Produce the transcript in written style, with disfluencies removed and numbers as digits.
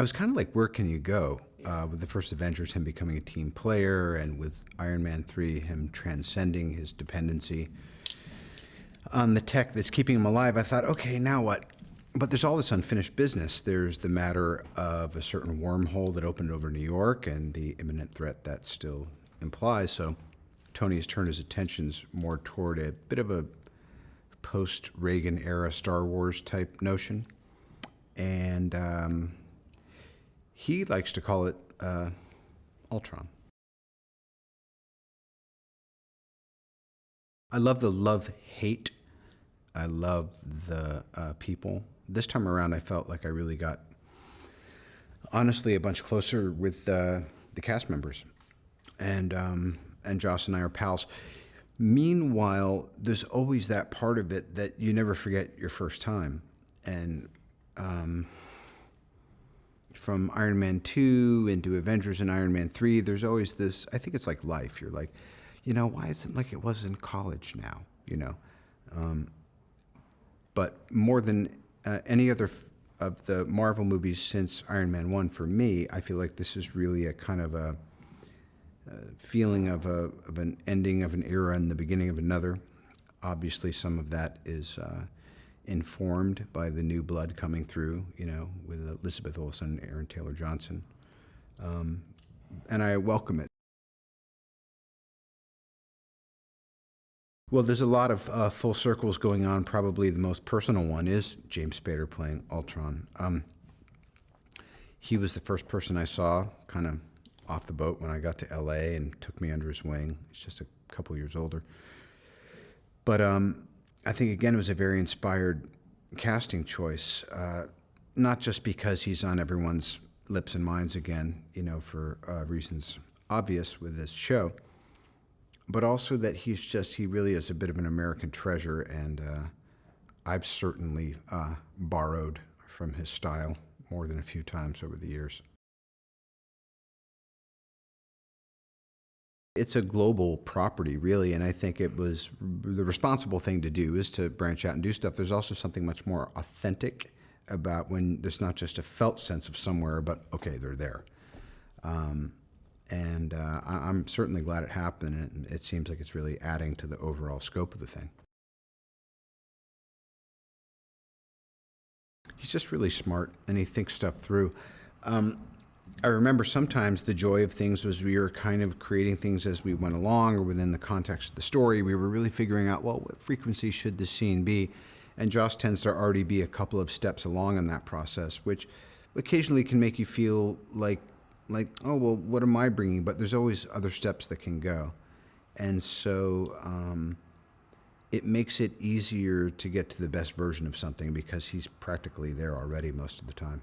I was kind of like, where can you go? With the first Avengers, him becoming a team player, and with Iron Man 3, him transcending his dependency on the tech that's keeping him alive, I thought, okay, now what? But there's all this unfinished business. There's the matter of a certain wormhole that opened over New York and the imminent threat that still implies. So Tony has turned his attentions more toward a bit of a post-Reagan era Star Wars type notion. And he likes to call it Ultron. I love the love-hate. I love the people. This time around, I felt like I really got, honestly, a bunch closer with the cast members. And Joss and I are pals. Meanwhile, there's always that part of it that you never forget your first time. And from Iron Man 2 into Avengers and Iron Man 3, there's always this, I think it's like life. You're like, why isn't it like it was in college now, But more than any other of the Marvel movies since Iron Man 1, for me, I feel like this is really a kind of a feeling of an ending of an era and the beginning of another. Obviously, some of that is informed by the new blood coming through, with Elizabeth Olsen and Aaron Taylor Johnson. And I welcome it. Well, there's a lot of full circles going on. Probably the most personal one is James Spader playing Ultron. He was the first person I saw kind of off the boat when I got to LA and took me under his wing. He's just a couple years older. But I think, again, it was a very inspired casting choice, not just because he's on everyone's lips and minds again, for reasons obvious with this show, but also that he really is a bit of an American treasure, and I've certainly borrowed from his style more than a few times over the years. It's a global property, really, and I think it was the responsible thing to do is to branch out and do stuff. There's also something much more authentic about when there's not just a felt sense of somewhere, but, okay, they're there. And I'm certainly glad it happened, and it seems like it's really adding to the overall scope of the thing. He's just really smart, and he thinks stuff through. I remember sometimes the joy of things was we were kind of creating things as we went along, or within the context of the story. We were really figuring out, well, what frequency should this scene be? And Joss tends to already be a couple of steps along in that process, which occasionally can make you feel like, oh, well, what am I bringing? But there's always other steps that can go. And so it makes it easier to get to the best version of something because he's practically there already most of the time.